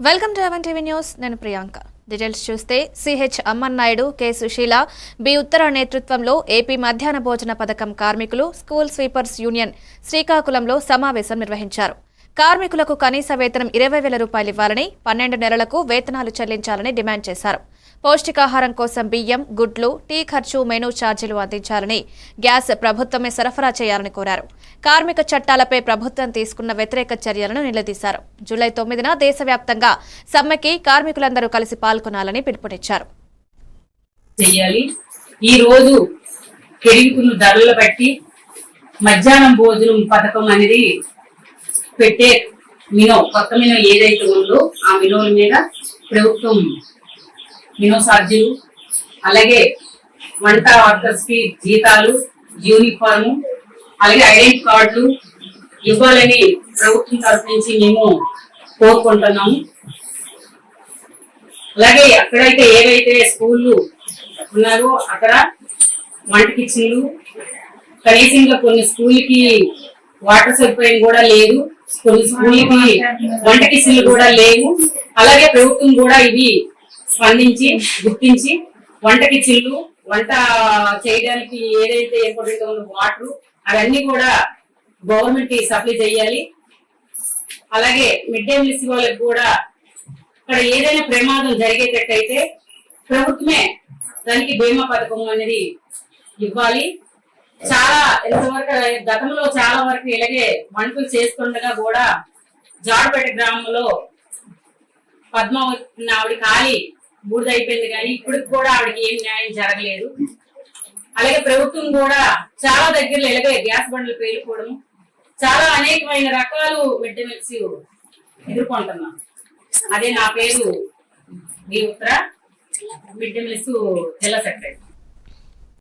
Welcome to అవన్ TV news. నేను Priyanka. Details చూస్తే CH Ammannaidu, K Susheela, B Uttara నేతృత్వంలో ఏపీ మధ్యాహ్న భోజన పథకం కార్మికులు స్కూల్ స్వీపర్స్ యూనియన్ శ్రీకాకుళంలో సమావేశం నిర్వహించారు. కార్మికులకు కనీస వేతనం 20,000 రూపాయలు ఇవ్వాలని, 12 నెలలకు వేతనాలు చెల్లించాలని డిమాండ్ చేశారు. పౌష్టికాహారం కోసం బియ్యం, గుడ్లు, టీ ఖర్చు, మెనూ ఛార్జీలు అందించాలని, గ్యాస్ ప్రభుత్వమే సరఫరా చేయాలని కోరారు. కార్మిక చట్టాలపై ప్రభుత్వం తీసుకున్న వ్యతిరేక చర్యలను నిలదీశారు. జూలై 9న దేశవ్యాప్తంగా సమ్మెకి కార్మికులందరూ కలిసి పాల్గొనాలని పిలుపునిచ్చారు. ఈ రోజు పెరుగుతున్న ధరలు బట్టి మధ్యాహ్నం భోజనం పథకం అనేది పెట్టే కొత్త మినో ఏదైతే ఉందో ఆ మినోల మీద ప్రభుత్వం మినో ఛార్జీలు, అలాగే వంట వర్కర్స్ కి జీతాలు, యూనిఫామ్, అలాగే ఐడెంటి కార్డులు ఇవ్వాలని ప్రభుత్వం తరఫు నుంచి మేము కోరుకుంటున్నాము. అలాగే అక్కడైతే ఏవైతే స్కూళ్ళు ఉన్నారో అక్కడ వంట కిచెన్లు, కనీసంగా కొన్ని స్కూల్కి వాటర్ సదుపాయం కూడా లేదు, కొన్ని స్కూల్కి వంట కిచెన్లు కూడా లేవు. అలాగే ప్రభుత్వం కూడా ఇవి స్పందించి గుర్తించి వంట కిచెన్లు, వంట చేయడానికి ఏదైతే ఇంపార్టెంట్ ఉన్న వాటర్ అవన్నీ కూడా గవర్నమెంట్ సప్లై చేయాలి. అలాగే మిడ్ డే మీల్స్ వాళ్ళకి కూడా అక్కడ ఏదైనా ప్రమాదం జరిగేటట్టయితే ప్రభుత్వమే దానికి బీమా పథకం అనేది ఇవ్వాలి. చాలా ఎంతవరకు గతంలో చాలా వరకు ఇలాగే వంటలు చేస్తుండగా కూడా జాడపేట గ్రామంలో పద్మావతి ఆవిడ ఖాళీ బూడిదైపోయింది, కానీ ఇప్పటికి కూడా ఆవిడకి ఏం న్యాయం జరగలేదు. అలాగే ప్రభుత్వం కూడా చాలా దగ్గరలో ఇలాగే గ్యాస్ బండ్లు పేలిపోవడం, చాలా అనేకమైన రకాలు మిడ్ డే మీల్స్ ఎదుర్కొంటున్నాం. అదే నా పేరు బి ఉత్తర, మిడ్ డే మీల్స్ జిల్లా సెక్రటరీ.